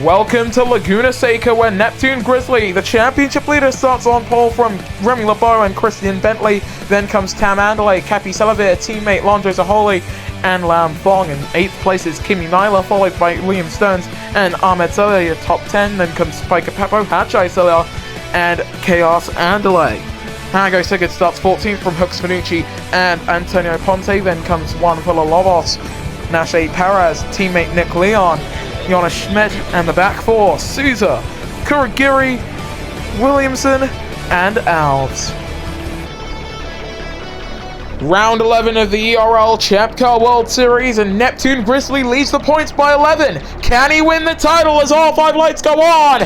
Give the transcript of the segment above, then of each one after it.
Welcome to Laguna Seca, where Neptune Grizzly, the championship leader, starts on pole from Remy LeBeau and Christian Bentley. Then comes Tam Andale, Cappy Selavir, teammate Londre Zaholi, and Lam Fong. In 8th place is Kimi Nyla, followed by Liam Stearns and Ahmed Saleh, top 10. Then comes Spiker Pepo, Hachai Saleh, and Chaos Andale. Hago Sigurd starts 14th from Hooks Finucci and Antonio Ponte. Then comes Juan Villalobos, Nashe Perez, teammate Nick Leon, Jonas Schmidt, and the back four, Souza, Kuragiri, Williamson, and Alves. Round 11 of the ERL ChampCar World Series, and Neptune Grizzly leads the points by 11. Can he win the title as all 5 lights go on?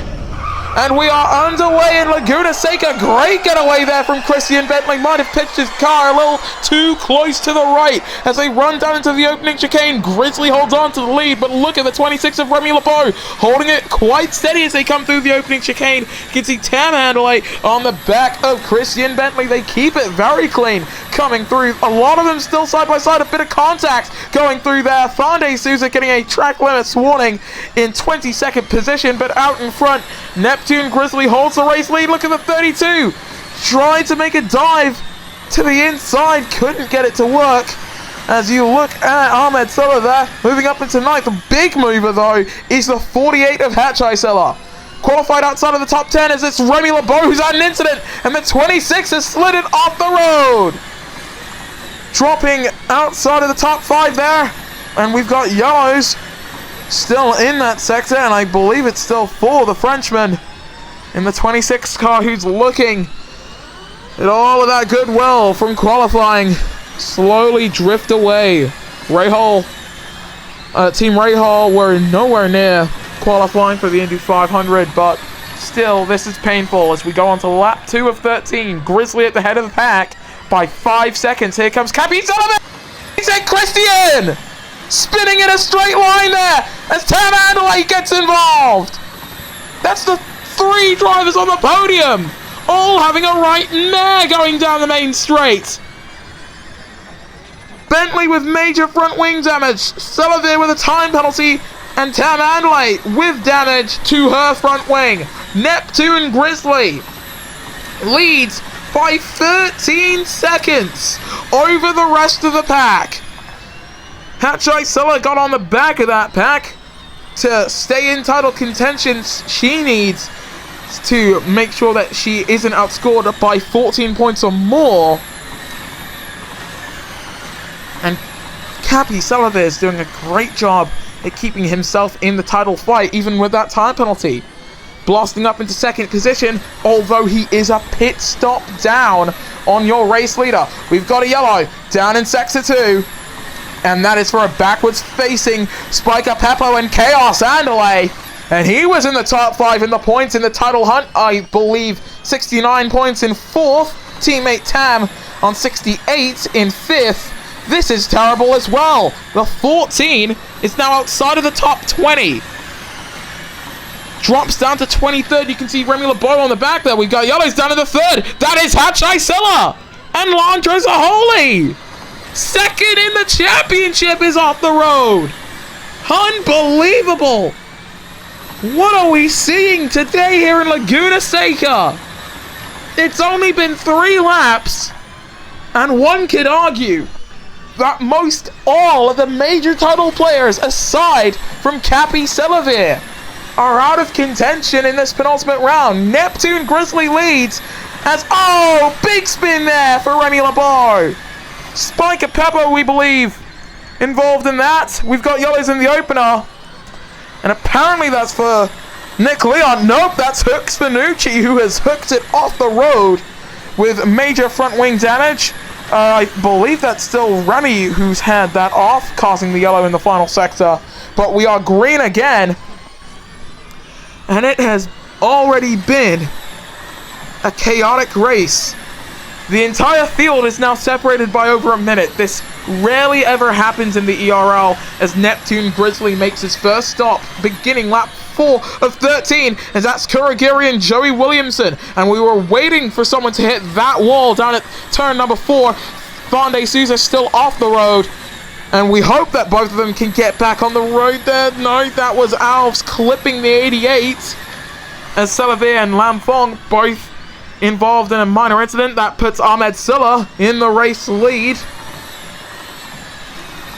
And we are underway in Laguna Seca. Great getaway there from Christian Bentley. Might have pitched his car a little too close to the right as they run down into the opening chicane. Grizzly holds on to the lead, but look at the 26 of Remy LeBeau holding it quite steady as they come through the opening chicane. You can see Tam Andale on the back of Christian Bentley. They keep it very clean coming through. A lot of them still side by side. A bit of contact going through there. Fande Souza getting a track limits warning in 22nd position, but out in front, Neptune Grizzly holds the race lead. Look at the 32. Tried to make a dive to the inside. Couldn't get it to work. As you look at Ahmed Saleh there, moving up into 9th. The big mover, though, is the 48 of Hachai Saleh. Qualified outside of the top 10 as it's Remy LeBeau who's had an incident. And the 26 has slid it off the road. Dropping outside of the top 5 there. And we've got yellows still in that sector, and I believe it's still for the Frenchman in the 26 car who's looking at all of that goodwill from qualifying slowly drift away. Team Rahal were nowhere near qualifying for the Indy 500, but still this is painful as we go on to lap 2 of 13. Grizzly at the head of the pack by 5 seconds. Here comes Cappy Sullivan. He said Christian spinning in a straight line there as Tam Andale gets involved. That's the 3 drivers on the podium, all having a right mare going down the main straight. Bentley with major front wing damage, Selavir with a time penalty, and Tam Andale with damage to her front wing. Neptune Grizzly leads by 13 seconds over the rest of the pack. Hachai Saleh got on the back of that pack to stay in title contention. She needs to make sure that she isn't outscored by 14 points or more. And Cappy Selavir is doing a great job at keeping himself in the title fight, even with that time penalty. Blasting up into 2nd position, although he is a pit stop down on your race leader. We've got a yellow down in sector 2. And that is for a backwards-facing Spiker Pepo and Chaos Andale. And he was in the top 5 in the points in the title hunt, I believe. 69 points in 4th. Teammate Tam on 68 in 5th. This is terrible as well. The 14 is now outside of the top 20. Drops down to 23rd. You can see Remy LeBeau on the back there. We've got yellows down to the 3rd. That is Hachai Saleh and Londre Zaholi. 2nd in the championship is off the road. Unbelievable. What are we seeing today here in Laguna Seca? It's only been 3 laps, and one could argue that most all of the major title players, aside from Cappy Selavir, are out of contention in this penultimate round. Neptune Grizzly leads as, oh, big spin there for Remy LeBeau. Spiker Pepo, we believe, involved in that. We've got yellows in the opener. And apparently that's for Nick Leon. Nope, that's Hooks Finucci, who has hooked it off the road with major front wing damage. I believe that's still Remy who's had that off, causing the yellow in the final sector. But we are green again. And it has already been a chaotic race. The entire field is now separated by over a minute. This rarely ever happens in the ERL as Neptune Grizzly makes his first stop, beginning lap 4 of 13, as that's Kuragiri and Joey Williamson. And we were waiting for someone to hit that wall down at turn number 4. Fande Souza still off the road. And we hope that both of them can get back on the road there. No, that was Alves clipping the 88. As Salaveer and Lam Phong both involved in a minor incident. That puts Ahmed Silla in the race lead.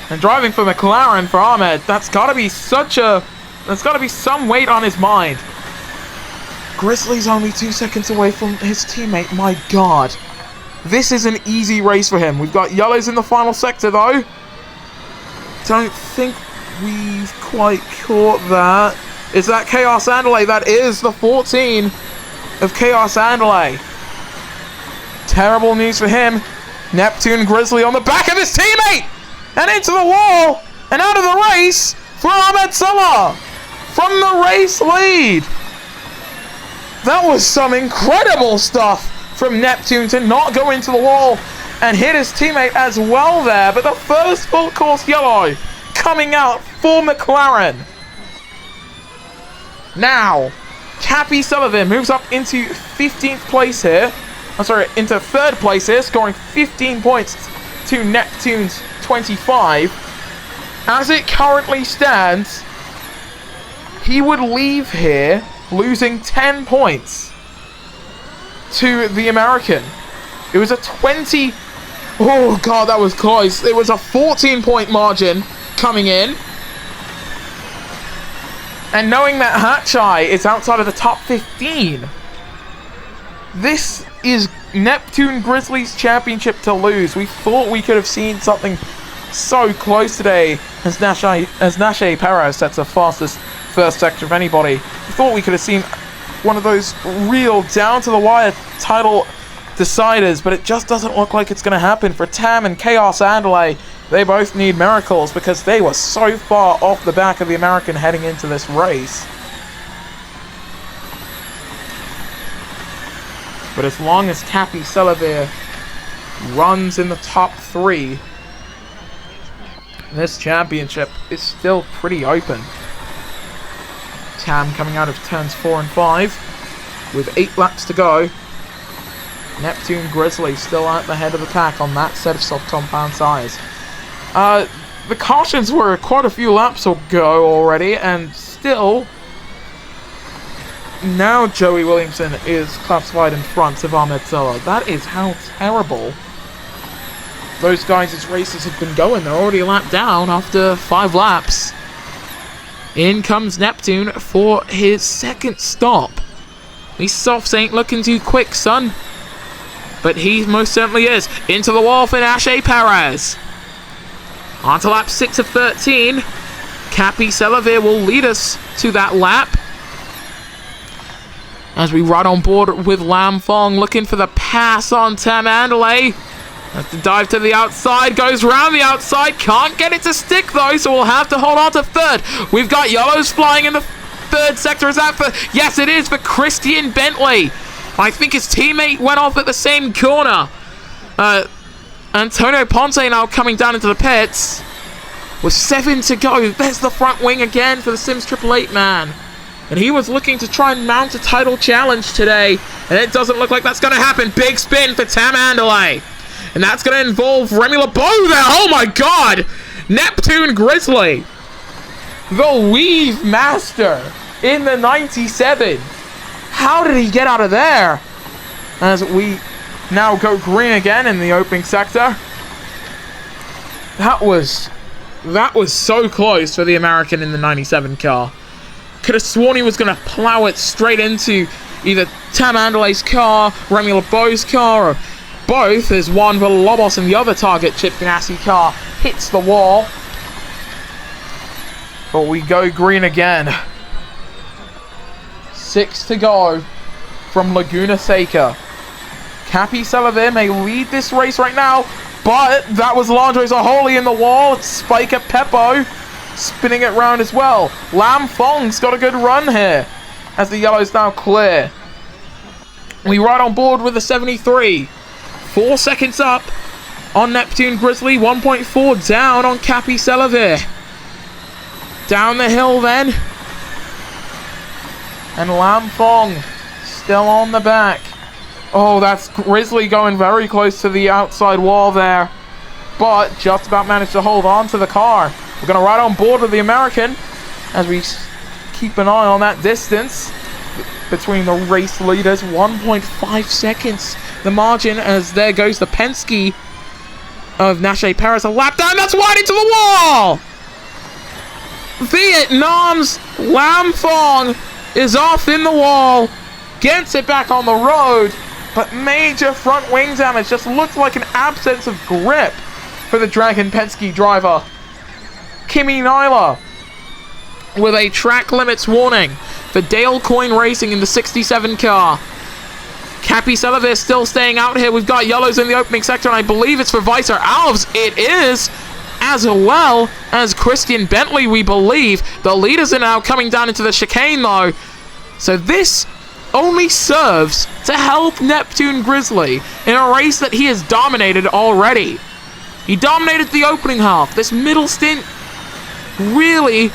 And driving for McLaren for Ahmed, that's got to be some weight on his mind. Grizzly's only 2 seconds away from his teammate. My God. This is an easy race for him. We've got yellows in the final sector, though. Don't think we've quite caught that. Is that Chaos Andalay? That is the 14 of Chaos Andalay. Terrible news for him. Neptune Grizzly on the back of his teammate! And into the wall! And out of the race for Ahmed Salah! From the race lead! That was some incredible stuff from Neptune to not go into the wall and hit his teammate as well there. But the first full course yellow coming out for McLaren. Now, Cappy Sullivan moves up into 15th place here. Into 3rd place here, scoring 15 points to Neptune's 25. As it currently stands, he would leave here losing 10 points to the American. It was a 20... Oh, God, that was close. It was a 14-point margin coming in. And knowing that Hatchai is outside of the top 15, this is Neptune Grizzlies championship to lose. We thought we could have seen something so close today as Nashe Perez sets the fastest first sector of anybody. We thought we could have seen one of those real down-to-the-wire title deciders, but it just doesn't look like it's going to happen for Tam and Chaos Andalay. They both need miracles because they were so far off the back of the American heading into this race. But as long as Cappy Salaveer runs in the top 3, this championship is still pretty open. Tam coming out of turns 4 and 5 with 8 laps to go. Neptune Grizzly still at the head of the pack on that set of soft compound size. The cautions were quite a few laps ago already, and still, now Joey Williamson is classified in front of Ahmed Silla. That is how terrible those guys' races have been going. They're already a lap down after 5 laps. In comes Neptune for his second stop. These softs ain't looking too quick, son. But he most certainly is. Into the wall for Nashe Perez. On to lap 6 of 13. Cappy Salaveer will lead us to that lap. As we ride on board with Lam Phong, looking for the pass on Tam Andalay. Has to dive to the outside, goes round the outside, can't get it to stick though, so we'll have to hold on to 3rd. We've got yellows flying in the 3rd sector. Is that for... Yes, it is for Christian Bentley. I think his teammate went off at the same corner. Antonio Ponce now coming down into the pits. With 7 to go. There's the front wing again for the Sims 888 man. And he was looking to try and mount a title challenge today. And it doesn't look like that's going to happen. Big spin for Tam Andalay. And that's going to involve Remy LeBeau there. Oh my God. Neptune Grizzly. The weave master in the 97. How did he get out of there? As we now go green again in the opening sector. That was so close for the American in the 97 car. Could have sworn he was going to plow it straight into either Tam Andalay's car, Remy LeBeau's car, or both, as Juan Villalobos and the other target Chip Ganassi car hits the wall. But we go green again. 6 to go from Laguna Seca. Cappy Salaveer may lead this race right now, but that was Landre Zaholi in the wall. It's Spiker Peppo spinning it round as well. Lam Fong's got a good run here as the yellow's now clear. We ride on board with the 73. 4 seconds up on Neptune Grizzly, 1.4 down on Cappy Salaveer. Down the hill then. And Lam Phong still on the back. Oh, that's Grizzly going very close to the outside wall there. but just about managed to hold on to the car. We're going to ride on board with the American as we keep an eye on that distance between the race leaders. 1.5 seconds the margin, as there goes the Penske of Nashe Perez. A lap down, that's wide into the wall! Vietnam's Lam Phong is off in the wall, gets it back on the road, but major front wing damage. Just looked like an absence of grip for the Dragon Penske driver. Kimi Nyla with a track limits warning for Dale Coyne Racing in the 67 car. Cappy Sullivan still staying out here. We've got yellows in the opening sector, and I believe it's for Weiser Alves. It is, as well as Christian Bentley, we believe. The leaders are now coming down into the chicane, though. So this only serves to help Neptune Grizzly in a race that he has dominated already. He dominated the opening half. This middle stint really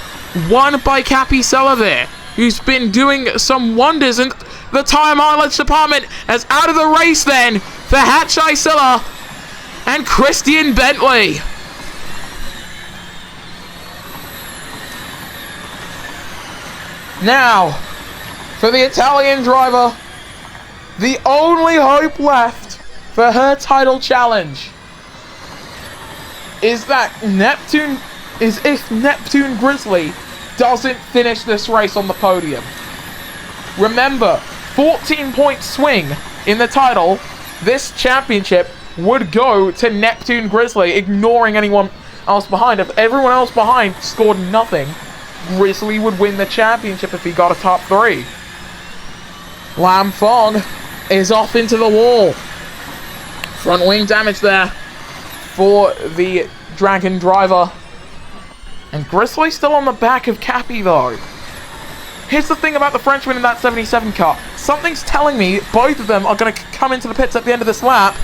won by Cappy Sullivan, who's been doing some wonders in the tire mileage department. As out of the race then for Hatchai Silla and Christian Bentley. Now, for the Italian driver, the only hope left for her title challenge is if Neptune Grizzly doesn't finish this race on the podium. Remember, 14-point swing in the title, this championship would go to Neptune Grizzly, ignoring anyone else behind. If everyone else behind scored nothing, Grizzly would win the championship if he got a top 3. Lam Phong is off into the wall. Front wing damage there for the Dragon driver. And Grizzly still on the back of Cappy, though. Here's the thing about the Frenchman in that 77 car. Something's telling me both of them are going to come into the pits at the end of this lap.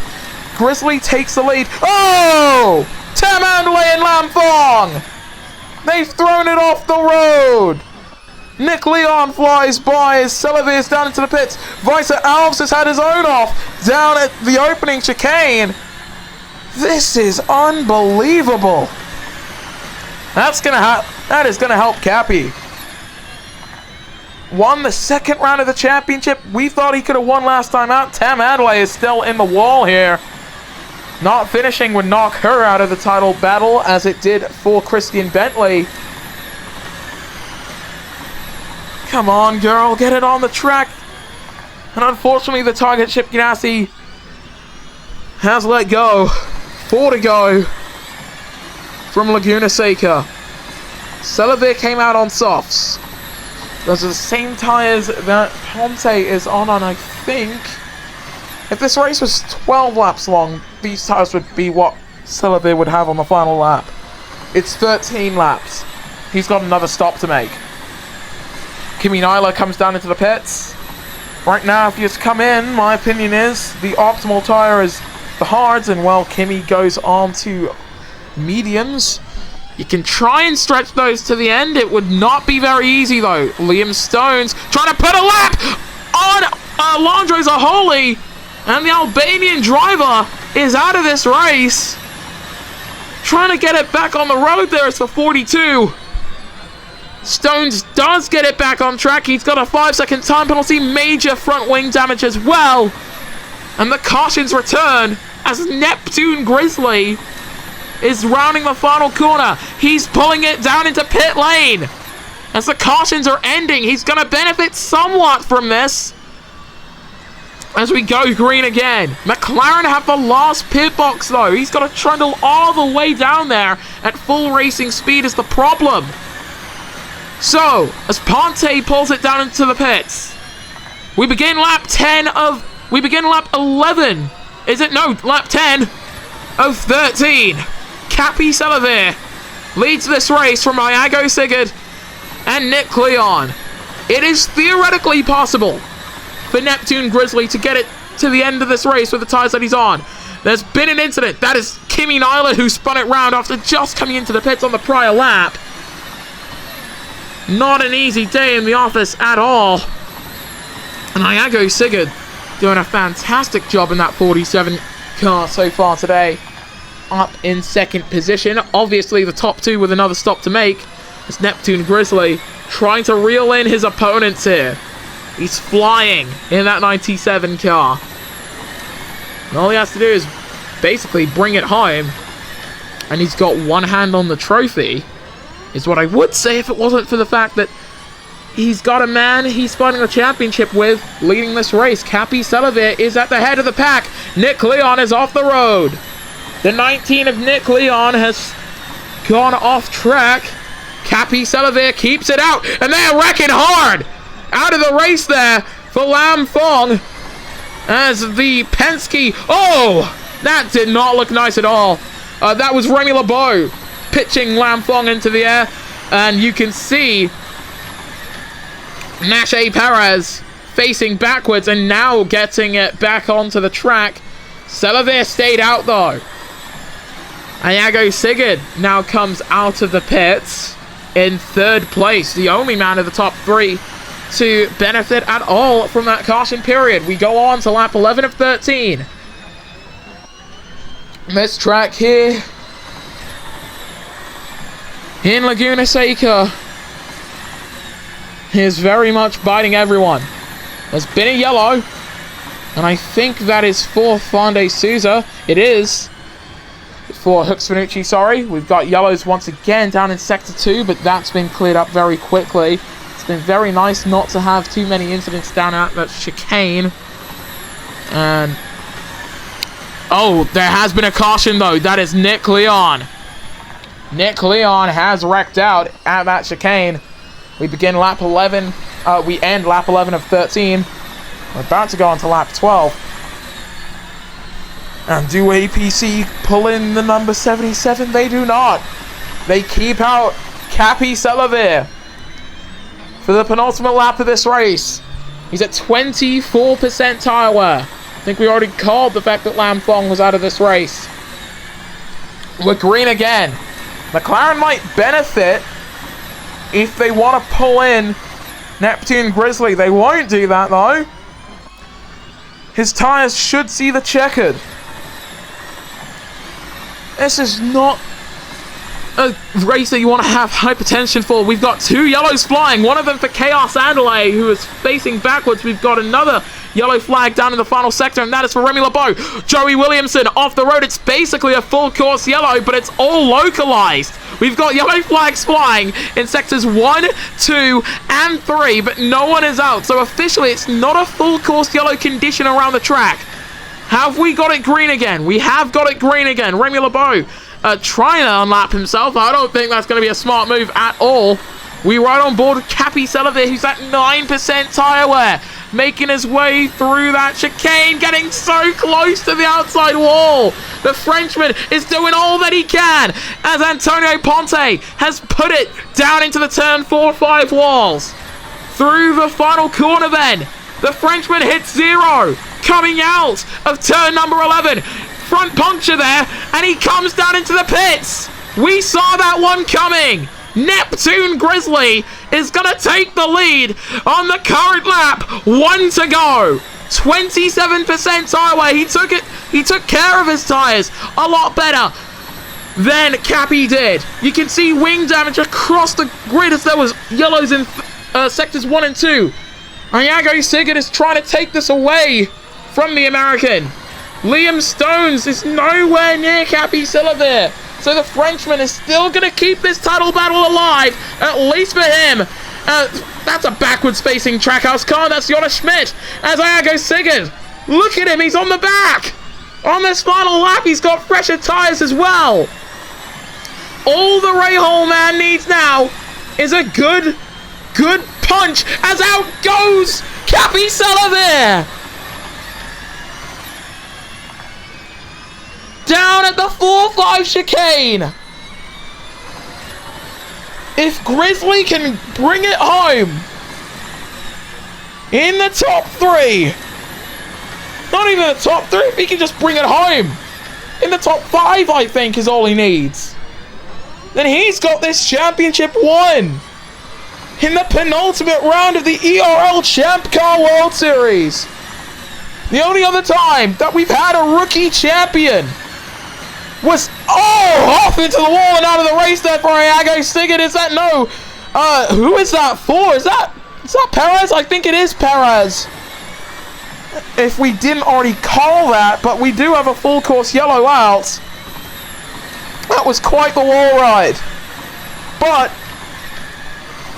Grizzly takes the lead. Oh! Tam Andalay and Lam Phong! They've thrown it off the road! Nick Leon flies by as Sullivan is down into the pits. Weiser Alves has had his own off down at the opening chicane. This is unbelievable. That is gonna help Cappy. Won the second round of the championship. We thought he could have won last time out. Tam Adelaide is still in the wall here. Not finishing would knock her out of the title battle, as it did for Christian Bentley. Come on, girl, get it on the track. And unfortunately, the target Chip Ganassi has let go. 4 to go from Laguna Seca. Sullivan came out on softs. Those are the same tires that Ponte is on, and I think if this race was 12 laps long, these tires would be what Sullivan would have on the final lap. It's 13 laps. He's got another stop to make. Kimi Nyla comes down into the pits. Right now, if you just come in, my opinion is the optimal tire is the hards, and while Kimi goes on to mediums, you can try and stretch those to the end. It would not be very easy, though. Liam Stones trying to put a lap on Alondro Zaholi, and the Albanian driver is out of this race. Trying to get it back on the road there. It's the 42. Stones does get it back on track. He's got a 5-second time penalty. Major front wing damage as well. And the cautions return as Neptune Grizzly is rounding the final corner. He's pulling it down into pit lane. As the cautions are ending, he's going to benefit somewhat from this. As we go green again. McLaren have the last pit box, though. He's got to trundle all the way down there at full racing speed is the problem. So, as Ponte pulls it down into the pits, we begin lap 11. Is it? No, lap 10 of 13. Cappy Sullivan leads this race from Iago Sigurd and Nick Leon. It is theoretically possible for Neptune Grizzly to get it to the end of this race with the tires that he's on. There's been an incident. That is Kimi Nyla who spun it round after just coming into the pits on the prior lap. Not an easy day in the office at all. And Iago Sigurd doing a fantastic job in that 47 car so far today. up in second position. Obviously, the top two with another stop to make. It's Neptune Grizzly trying to reel in his opponents here. He's flying in that 97 car. And all he has to do is basically bring it home. And he's got one hand on the trophy, is what I would say if it wasn't for the fact that he's got a man he's fighting the championship with leading this race. Cappy Selavir is at the head of the pack. Nick Leon is off the road. The 19 of Nick Leon has gone off track. Cappy Selavir keeps it out, and they're wrecking hard out of the race there for Lam Fong as the Penske. Oh, that did not look nice at all. That was Remy LeBeau pitching Lam Fong into the air, and you can see Nashe Perez facing backwards and now getting it back onto the track. Selavir stayed out though. Iago Sigurd now comes out of the pits in third place, the only man of the top three to benefit at all from that caution period. We go on to lap 11 of 13. This track here in Laguna Seca is very much biting everyone. There's been a yellow, and I think that is for Fonde Souza. It is for Hooks Finucci, sorry. We've got yellows once again down in Sector 2, but that's been cleared up very quickly. It's been very nice not to have too many incidents down at that chicane. And oh, there has been a caution though. That is Nick Leon. Nick Leon has wrecked out at that chicane. We begin lap 11. We end lap 11 of 13. We're about to go on to lap 12. And do APC pull in the number 77? They do not. They keep out Cappy Selavir for the penultimate lap of this race. He's at 24% tire wear. I think we already called the fact that Lam Fong was out of this race. We're green again. McLaren might benefit if they want to pull in Neptune Grizzly. They won't do that though. His tires should see the checkered. This is not a race that you want to have hypertension for. We've got two yellows flying. One of them for Chaos Andalay, who is facing backwards. We've got another yellow flag down in the final sector, and that is for Remy LeBeau. Joey Williamson off the road. It's basically a full course yellow, but it's all localized. We've got yellow flags flying in sectors 1, 2, and 3, but no one is out. So officially, it's not a full course yellow condition around the track. Have we got it green again? We have got it green again. Remy LeBeau trying to unlap himself. I don't think that's going to be a smart move at all. We ride on board with Cappy Selavir, who's at 9% tire wear, making his way through that chicane, getting so close to the outside wall. The Frenchman is doing all that he can as Antonio Ponte has put it down into the turn 4-5 walls. Through the final corner then, the Frenchman hits zero, coming out of turn number 11. Front puncture there, and he comes down into the pits. We saw that one coming. Neptune Grizzly is going to take the lead on the current lap. 1 to go. 27% tire wear. He took care of his tires a lot better than Cappy did. You can see wing damage across the grid as there was yellows in sectors 1 and 2. Iago Sigurd is trying to take this away from the American. Liam Stones is nowhere near Cappy Selavir. So the Frenchman is still going to keep this title battle alive, at least for him. That's a backwards-facing trackhouse car. That's Jonas Schmidt. As Iago Sigurd, look at him. He's on the back. On this final lap, he's got fresher tires as well. All the Rahal man needs now is a good punch. As out goes Cappy Selavir. Down at the 4-5 chicane. If Grizzly can bring it home in the top 3, not even the top 3, if he can just bring it home in the top 5, I think is all he needs, then he's got this championship won in the penultimate round of the ERL ChampCar World Series. The only other time that we've had a rookie champion was, off into the wall and out of the race there for Iago Sigurd. Is that no? Who is that for? Is that Perez? I think it is Perez. If we didn't already call that, but we do have a full course yellow out. That was quite the wall ride. But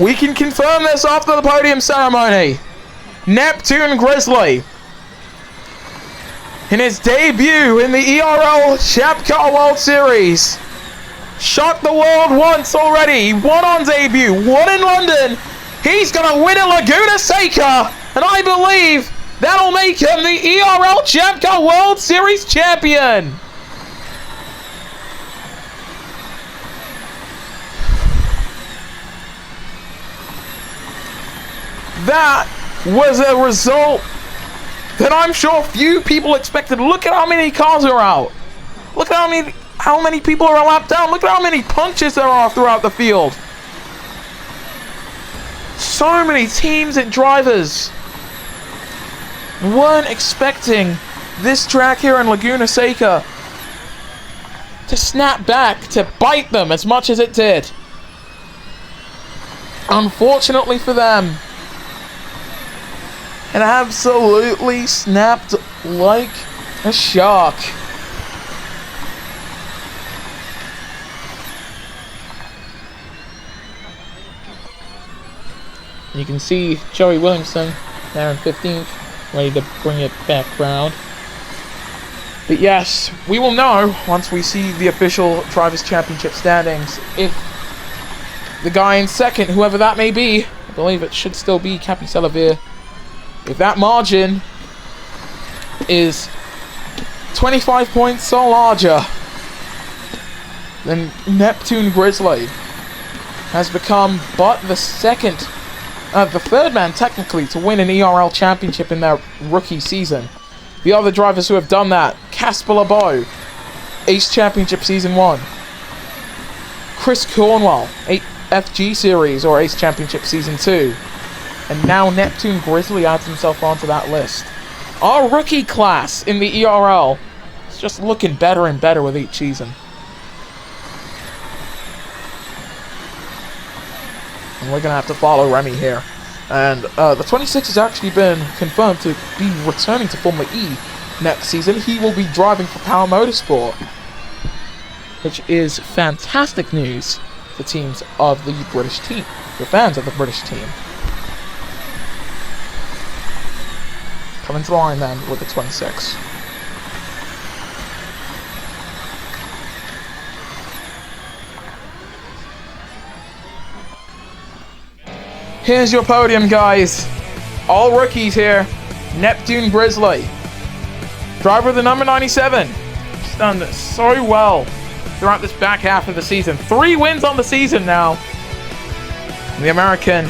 we can confirm this after the podium ceremony. Neptune Grizzly, in his debut in the ERL ChampCar World Series, shocked the world once already. He won on debut, won in London. He's going to win in Laguna Seca, and I believe that'll make him the ERL ChampCar World Series champion. That was a result that I'm sure few people expected. Look at how many cars are out. Look at how many people are a lap down. Look at how many punches there are throughout the field. So many teams and drivers weren't expecting this track here in Laguna Seca to snap back, to bite them as much as it did. Unfortunately for them, it absolutely snapped like a shark. You can see Joey Williamson there in 15th, ready to bring it back round. But yes, we will know once we see the official Drivers' Championship standings if the guy in second, whoever that may be, I believe it should still be Capi Salavir, if that margin is 25 points or larger, then Neptune Grizzly has become but the third man technically to win an ERL championship in their rookie season. The other drivers who have done that: Casper LeBeau, Ace Championship Season 1. Chris Cornwell, FG Series or Ace Championship Season 2. And now Neptune Grizzly adds himself onto that list. Our rookie class in the ERL is just looking better and better with each season. And we're going to have to follow Remy here. And the 26 has actually been confirmed to be returning to Formula E next season. He will be driving for Power Motorsport, which is fantastic news for teams of the British team, for fans of the British team. Coming to the line then with the 26. Here's your podium, guys. All rookies here. Neptune Grizzly, driver of the number 97. He's done so well throughout this back half of the season. 3 wins on the season now. The American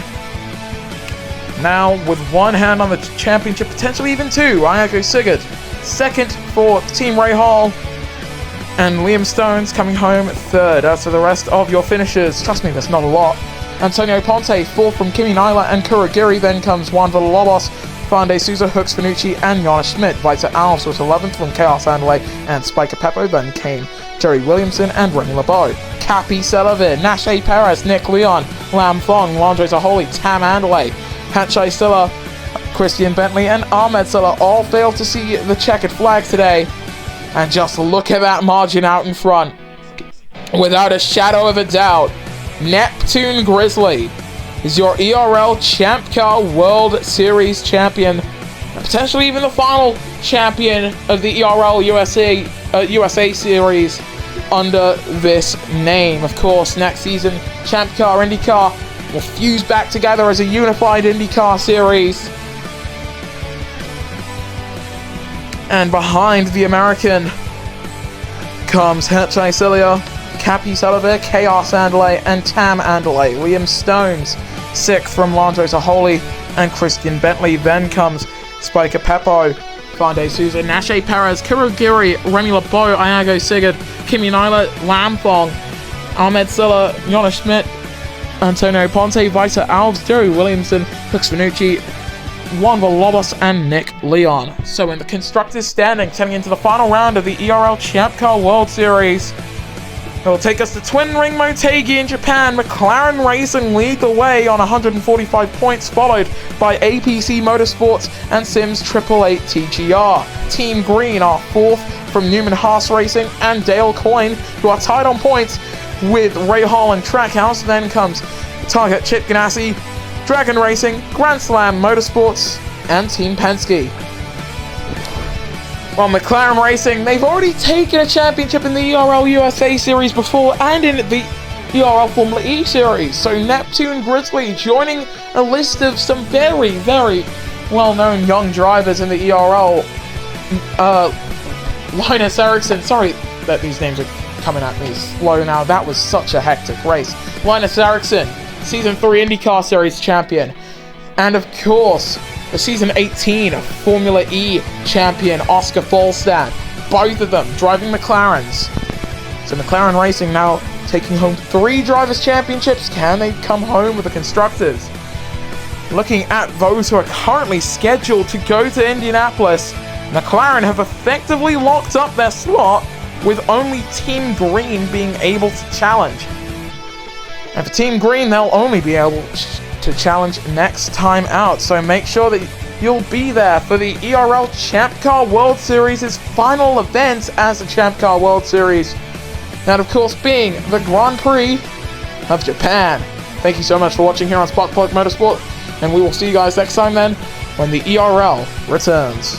now with one hand on the championship, potentially even 2. Iago Sigurd, second for Team Ray Hall. And Liam Stones coming home 3rd. As for the rest of your finishers, trust me, there's not a lot. Antonio Ponte, 4th from Kimi Nyla and Kuragiri. Then comes Juan Villalobos, Fande Souza, Hooks Fanucci, and Jonas Schmidt. Weiter Alves was 11th from Chaos Andale and Spiker Peppo. Then came Jerry Williamson and Remy LeBeau. Capi Salavir, Nashe Perez, Nick Leon, Lam Fong, Landre Zaholi, Tam Andale, Hatchai Silla, Christian Bentley, and Ahmed Silla all failed to see the checkered flag today. And just look at that margin out in front. Without a shadow of a doubt, Neptune Grizzly is your ERL ChampCar World Series champion, and potentially even the final champion of the ERL USA Series under this name. Of course, next season, ChampCar IndyCar will fuse back together as a unified IndyCar series. And behind the American comes Herchai Cilia, Capi Salavir, Chaos Andale, and Tam Andale. Liam Stones, 6th from Landre Zaholi and Christian Bentley. Then comes Spiker Peppo, Fande Souza, Nashe Perez, Kuragiri, Remy LeBeau, Iago Sigurd, Kimi Nyla, Lam Fong, Ahmed Silla, Jonas Schmidt, Antonio Ponte, Weiter Alves, Jerry Williamson, Hooks Fanucci, Juan Villalobos and Nick Leon. So in the Constructors standings, heading into the final round of the ERL ChampCar World Series, it will take us to Twin Ring Motegi in Japan. McLaren Racing lead the way on 145 points, followed by APC Motorsports and Sims 888 TGR. Team Green are fourth from Newman Haas Racing and Dale Coyne, who are tied on points with Ray Hall and Trackhouse. Then comes Target Chip Ganassi, Dragon Racing, Grand Slam Motorsports, and Team Penske. Well, McLaren Racing, they've already taken a championship in the ERL USA Series before and in the ERL Formula E Series. So Neptune Grizzly joining a list of some very, very well-known young drivers in the ERL. Linus Eriksson, sorry that these names are coming at me slow now. That was such a hectic race. Linus Eriksson, Season 3 IndyCar Series champion. And of course, the Season 18 Formula E champion, Oscar Folstad. Both of them driving McLarens. So McLaren Racing now taking home 3 Drivers' Championships. Can they come home with the Constructors? Looking at those who are currently scheduled to go to Indianapolis, McLaren have effectively locked up their slot, with only Team Green being able to challenge. And for Team Green, they'll only be able to challenge next time out, so make sure that you'll be there for the ERL ChampCar World Series' final event as the ChampCar World Series, and of course being the Grand Prix of Japan. Thank you so much for watching here on Sparkplug Motorsport, and we will see you guys next time then when the ERL returns.